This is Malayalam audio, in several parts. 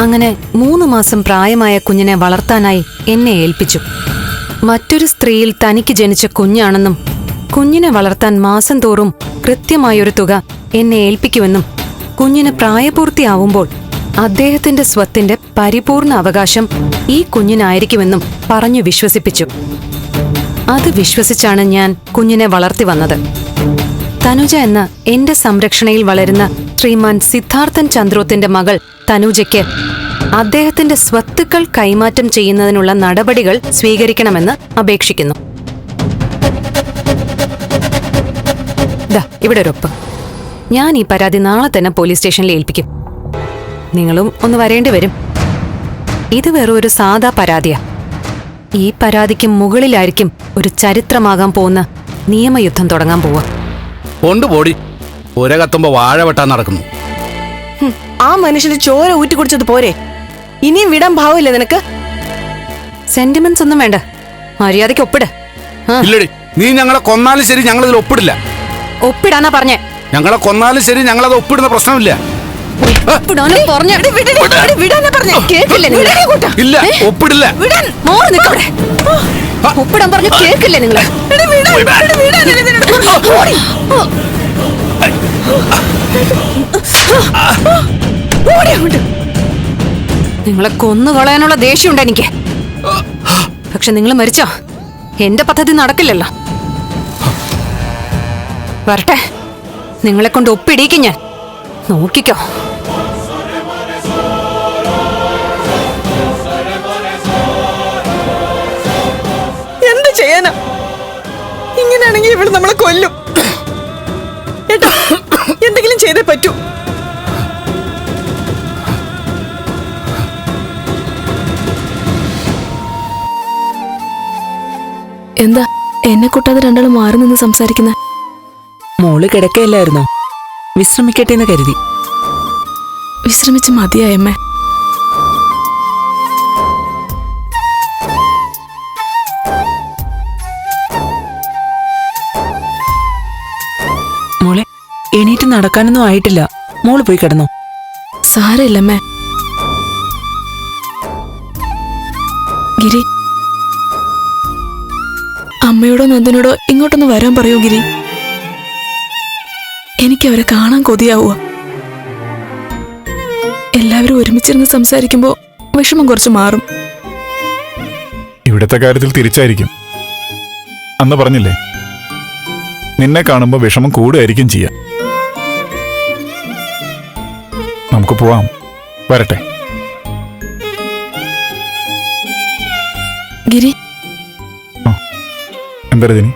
അങ്ങനെ 3 മാസം പ്രായമായ കുഞ്ഞിനെ വളർത്താനായി എന്നെ ഏൽപ്പിച്ചു. മറ്റൊരു സ്ത്രീയിൽ തനിക്ക് ജനിച്ച കുഞ്ഞാണെന്നും കുഞ്ഞിനെ വളർത്താൻ മാസം തോറും കൃത്യമായൊരു തുക എന്നെ ഏൽപ്പിക്കുമെന്നും കുഞ്ഞിന് പ്രായപൂർത്തിയാവുമ്പോൾ അദ്ദേഹത്തിന്റെ സ്വത്തിന്റെ പരിപൂർണ അവകാശം ഈ കുഞ്ഞിനായിരിക്കുമെന്നും പറഞ്ഞു വിശ്വസിപ്പിച്ചു. അത് വിശ്വസിച്ചാണ് ഞാൻ കുഞ്ഞിനെ വളർത്തി വന്നത്. തനുജ എന്ന എന്റെ സംരക്ഷണയിൽ വളരുന്ന ശ്രീമാൻ സിദ്ധാർത്ഥൻ ചന്ദ്രോത്തിന്റെ മകൾ തനുജയ്ക്ക് അദ്ദേഹത്തിന്റെ സ്വത്തുക്കൾ കൈമാറ്റം ചെയ്യുന്നതിനുള്ള നടപടികൾ സ്വീകരിക്കണമെന്ന് അപേക്ഷിക്കുന്നു. ഇവിടെ ഒരു ഒപ്പ്. ഞാൻ ഈ പരാതി നാളെ തന്നെ പോലീസ് സ്റ്റേഷനിൽ ഏൽപ്പിക്കും. നിങ്ങളും ഒന്ന് വരേണ്ടി വരും. ഇത് വെറും ഒരു സാധാ പരാതിയാ. ഈ പരാതിക്ക് മുകളിലായിരിക്കും ഒരു ചരിത്രമാകാൻ പോകുന്ന നിയമയുദ്ധം തുടങ്ങാൻ പോവാ. കൊണ്ടുപോടി. ഒര കത്തുമ്പോ വാഴ വെട്ടാൻ നടക്കുന്നു. ആ മനുഷ്യന് ചോര ഊറ്റി കുടിച്ചത് പോരെ? ഇനിയും വിടാൻ ഭാവമില്ല നിനക്ക്? സെന്റിമെന്റ്സ് ഒന്നും വേണ്ട, മര്യാദയ്ക്ക് ഒപ്പിട്. ഇല്ലടി, നീ ഞങ്ങളെ കൊന്നാലും ശരി ഞങ്ങളിതിൽ ഒപ്പിടില്ല. ഒപ്പിടാനാ പറഞ്ഞേ. ഞങ്ങളെ കൊന്നാലും ശരി ഞങ്ങളത് ഒപ്പിടുന്ന പ്രശ്നമില്ല. ഇല്ല, ഒപ്പിടില്ല. ഒപ്പിടാൻ പറഞ്ഞു കേൾക്കില്ലേ നിങ്ങള്? നിങ്ങളെ കൊന്നുകളയാനുള്ള ദേഷ്യമുണ്ട് എനിക്ക്. പക്ഷെ നിങ്ങൾ മരിച്ചോ എന്റെ പദ്ധതി നടക്കില്ലല്ലോ. വരട്ടെ, നിങ്ങളെ കൊണ്ട് ഒപ്പിടിയിക്കും ഞാൻ. നോക്കിക്കോ. എന്ത് ചെയ്യാനാ? ഇങ്ങനെയാണെങ്കിൽ ഇവിടെ നമ്മളെ കൊല്ലും. ഏട്ടാ, എന്തെങ്കിലും ചെയ്തേ പറ്റൂ. എന്താ എന്നെ കൂട്ടാതെ രണ്ടാളും മാറി നിന്ന് സംസാരിക്കുന്ന? മോള് കിടക്കയില്ലായിരുന്നോ? വിശ്രമിക്കട്ടെ എന്ന് കരുതി. വിശ്രമിച്ച് മതിയായമ്മേ. മോളെ, എണീറ്റ് നടക്കാനൊന്നും ആയിട്ടില്ല. മോള് പോയി കിടന്നോ. സാരമില്ലമ്മേ. ഗിരി, അമ്മയോടോ നന്ദനോടോ ഇങ്ങോട്ടൊന്ന് വരാൻ പറയൂ ഗിരി. എനിക്കവരെ കാണാൻ കൊതിയാവുക. എല്ലാവരും ഒരുമിച്ചിരുന്ന് സംസാരിക്കുമ്പോ വിഷമം കുറച്ച് മാറും. ഇവിടത്തെ കാര്യത്തിൽ തിരിച്ചായിരിക്കും. അന്ന് പറഞ്ഞില്ലേ, നിന്നെ കാണുമ്പോ വിഷമം കൂടുകയായിരിക്കും ചെയ്യാം. നമുക്ക് പോവാം. വരട്ടെ. ഗിരി, എന്താ രജനി?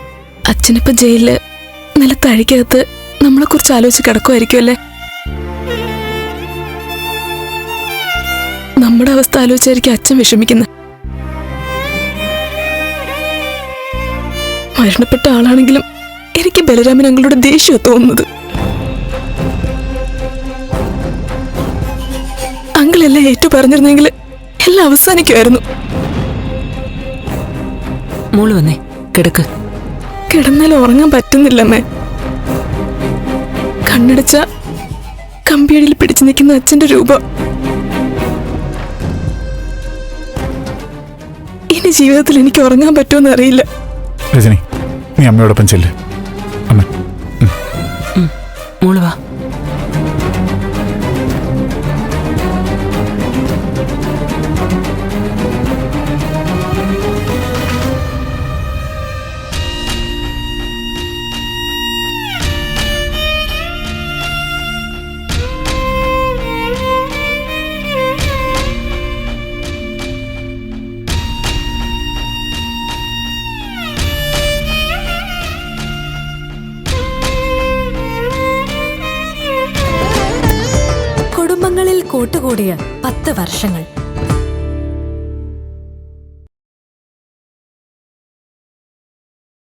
അച്ഛനിപ്പോ ജയിലില് നിലത്തഴിക്കകത്ത് നമ്മളെ കുറിച്ച് ആലോചിച്ച് കിടക്കുമായിരിക്കുമല്ലേ? നമ്മുടെ അവസ്ഥ ആലോചിച്ചായിരിക്കും അച്ഛൻ വിഷമിക്കുന്നത്. മരണപ്പെട്ട ആളാണെങ്കിലും എനിക്ക് ബലരാമൻ അങ്ങളുടെ ദേഷ്യം തോന്നുന്നത്. അങ്കിളെല്ലാം ഏറ്റു പറഞ്ഞിരുന്നെങ്കിൽ എല്ലാം അവസാനിക്കുമായിരുന്നു. മോള് വന്നേ, കിടക്ക്. കിടന്നാലും ഉറങ്ങാൻ പറ്റുന്നില്ലമ്മേ. കണ്ണടച്ച കമ്പിയടിയിൽ പിടിച്ചു നിൽക്കുന്ന അച്ഛന്റെ രൂപം. ഇനി ജീവിതത്തിൽ എനിക്ക് ഉറങ്ങാൻ പറ്റുമെന്ന് അറിയില്ല. രജനി, നീ അമ്മയോടൊപ്പം ചെല്ല്. അമ്മ, മോള് വാ. കൂട്ടുകൂടിയ 10 വർഷങ്ങൾ.